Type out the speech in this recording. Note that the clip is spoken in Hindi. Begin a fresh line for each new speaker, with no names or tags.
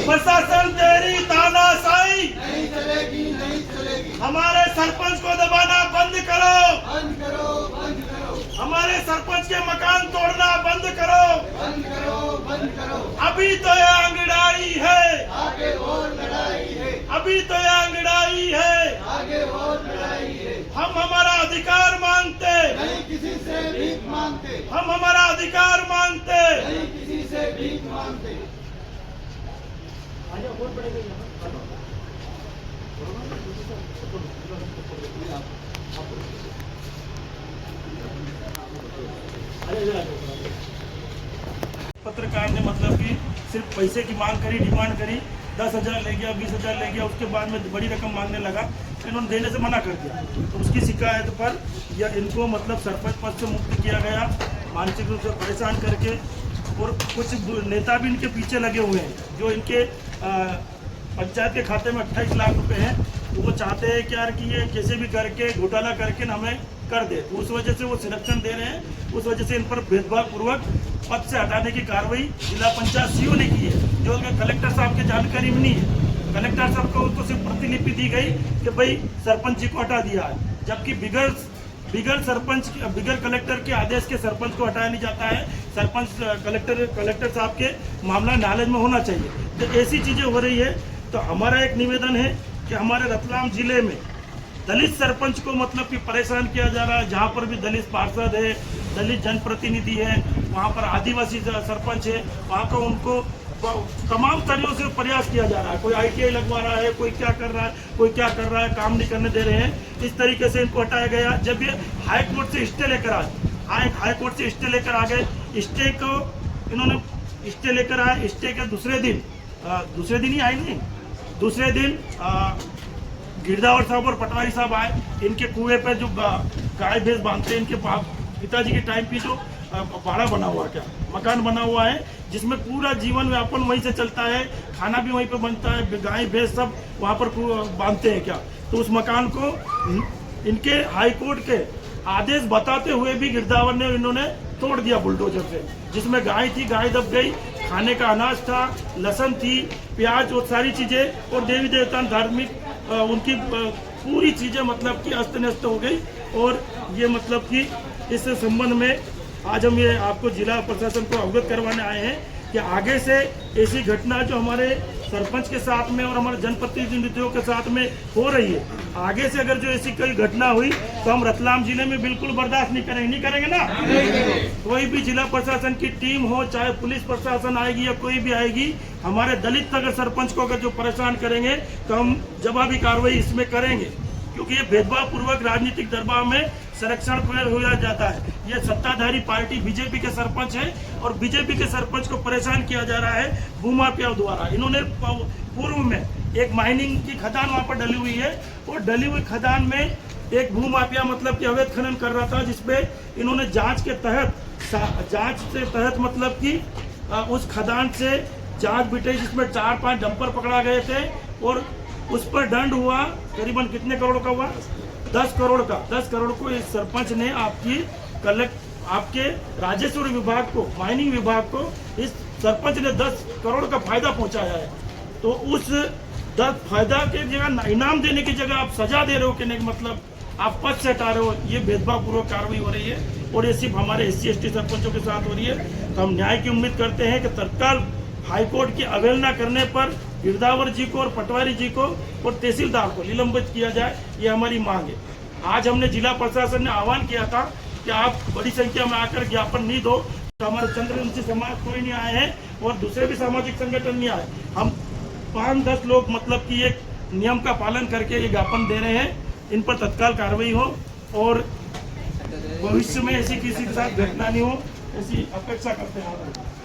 प्रशासन तेरी तानाशाही
नहीं चलेगी, नहीं चलेगी।
हमारे सरपंच को दबाना बंद करो,
बंद करो, बंद करो,
हमारे सरपंच के मकान तोड़ना बंद करो।
बंद करो, बंद करो।
अभी तो ये अंगड़ाई है,
आगे और लड़ाई है,
अभी तो ये अंगड़ाई है।
आगे और लड़ाई है।
हम हमारा अधिकार मांगते,
नहीं किसी से भीख मांगते,
हम हमारा अधिकार मांगते।
नहीं किसी से भीख मांगते।
पत्रकार ने मतलब कि सिर्फ पैसे की मांग करी, डिमांड करी, 10,000 ले गया, 20,000 ले गया, उसके बाद में बड़ी रकम मांगने लगा तो इन्होंने देने से मना कर दिया। तो उसकी शिकायत पर या इनको मतलब सरपंच पद से मुक्त किया गया, मानसिक रूप से परेशान करके। और कुछ नेता भी इनके पीछे लगे हुए हैं जो इनके पंचायत के खाते में 28 लाख रुपए हैं, तो वो चाहते हैं कि यार कि ये कैसे भी करके घोटाला करके न हमें कर दे, तो उस वजह से वो संरक्षण दे रहे हैं। उस वजह से इन पर भेदभाव पूर्वक पद से हटाने की कार्रवाई जिला पंचायत सीओ ने की है, जो कलेक्टर साहब की जानकारी में नहीं है। कलेक्टर साहब को तो सिर्फ प्रतिलिपि दी गई कि भाई सरपंच जी को हटा दिया है, जबकि बिगर कलेक्टर के आदेश के सरपंच को हटाया नहीं जाता है। सरपंच कलेक्टर साहब के मामला नॉलेज में होना चाहिए। तो ऐसी चीजें हो रही है। तो हमारा एक निवेदन है कि हमारे रतलाम जिले में दलित सरपंच को मतलब कि परेशान किया जा रहा है। जहाँ पर भी दलित पार्षद है, दलित जनप्रतिनिधि है, वहाँ पर आदिवासी सरपंच है, वहाँ का उनको तमाम तरीकों से प्रयास किया जा रहा है। कोई ITI लगवा रहा है, कोई क्या कर रहा है, कोई क्या कर रहा है, काम नहीं करने दे रहे हैं। इस तरीके से इनको हटाया गया। जब ये हाई कोर्ट से स्टे लेकर आए, हाई कोर्ट से स्टे लेकर आ गए, स्टे को इन्होंने स्टे लेकर आए। स्टे के दूसरे दिन ही आए नहीं, दूसरे दिन गिरदावर साहब और पटवारी साहब आए। इनके कुएं पर जो गाय भैंस बांधते हैं, इनके पिताजी के टाइम की जो बाड़ा बना हुआ क्या मकान बना हुआ है, जिसमें पूरा जीवन व्यापन वहीं से चलता है, खाना भी वहीं पे बनता है, गाय भैंस सब वहाँ पर बांधते हैं क्या। तो उस मकान को इनके हाई कोर्ट के आदेश बताते हुए भी गिरदावर ने इन्होंने तोड़ दिया बुलडोजर से, जिसमें गाय थी, गाय दब गई, खाने का अनाज था, लहसुन थी, प्याज और सारी चीजें, और देवी देवता धार्मिक उनकी पूरी चीजें मतलब कि अस्त व्यस्त हो गई। और ये मतलब कि इस संबंध में आज हम ये आपको जिला प्रशासन को अवगत करवाने आए हैं कि आगे से ऐसी घटना जो हमारे सरपंच के साथ में और हमारे जनप्रतिनिधियों के साथ में हो रही है, आगे से अगर जो ऐसी कोई घटना हुई तो हम रतलाम जिले में बिल्कुल बर्दाश्त नहीं करेंगे ना। कोई भी जिला प्रशासन की टीम हो, चाहे पुलिस प्रशासन आएगी या कोई भी आएगी, हमारे दलित अगर सरपंच को अगर जो परेशान करेंगे तो हम जवाबी कार्रवाई इसमें करेंगे, क्योंकि ये भेदभाव पूर्वक राजनीतिक दबाव में संरक्षण हो जाता है। ये सत्ताधारी पार्टी बीजेपी के सरपंच है और बीजेपी के सरपंच को परेशान किया जा रहा है भूमाफिया द्वारा। इन्होंने पूर्व में एक माइनिंग की खदान वहाँ पर डली हुई है, और डली हुई खदान में एक भूमाफिया मतलब कि अवैध खनन कर रहा था, जिसपे इन्होंने जांच के तहत मतलब कि उस खदान से जांच बिटे, जिसमें 4-5 डंपर पकड़ा गए थे, और उस पर दंड हुआ करीबन कितने करोड़ का हुआ, 10 करोड़ का। 10 करोड़ को इस सरपंच ने आपके राजस्व विभाग को, माइनिंग विभाग को, इस सरपंच ने 10 करोड़ का फायदा पहुंचाया है। तो उस 10 फायदा के जगह इनाम देने की जगह आप सजा दे रहे हो, कहने का मतलब आप पद से हटा रहे हो। ये भेदभाव पूर्वक कार्रवाई हो रही है, और ये सिर्फ हमारे SC ST सरपंचों के साथ हो रही है। तो हम न्याय की उम्मीद करते हैं कि तत्काल हाईकोर्ट की अवहेलना करने पर गिरदावर जी को और पटवारी जी को और तहसीलदार को निलंबित किया जाए, ये हमारी मांग है। आज हमने जिला प्रशासन ने आह्वान किया था कि आप बड़ी संख्या में आकर ज्ञापन नहीं दो, तो हमारे चंद्रवंशी समाज कोई नहीं आए हैं और दूसरे भी सामाजिक संगठन नहीं आए। हम 5-10 लोग मतलब कि एक नियम का पालन करके ये ज्ञापन दे रहे हैं। इन पर तत्काल कार्रवाई हो और भविष्य में ऐसी किसी के साथ घटना नहीं हो, ऐसी अपेक्षा करते हैं।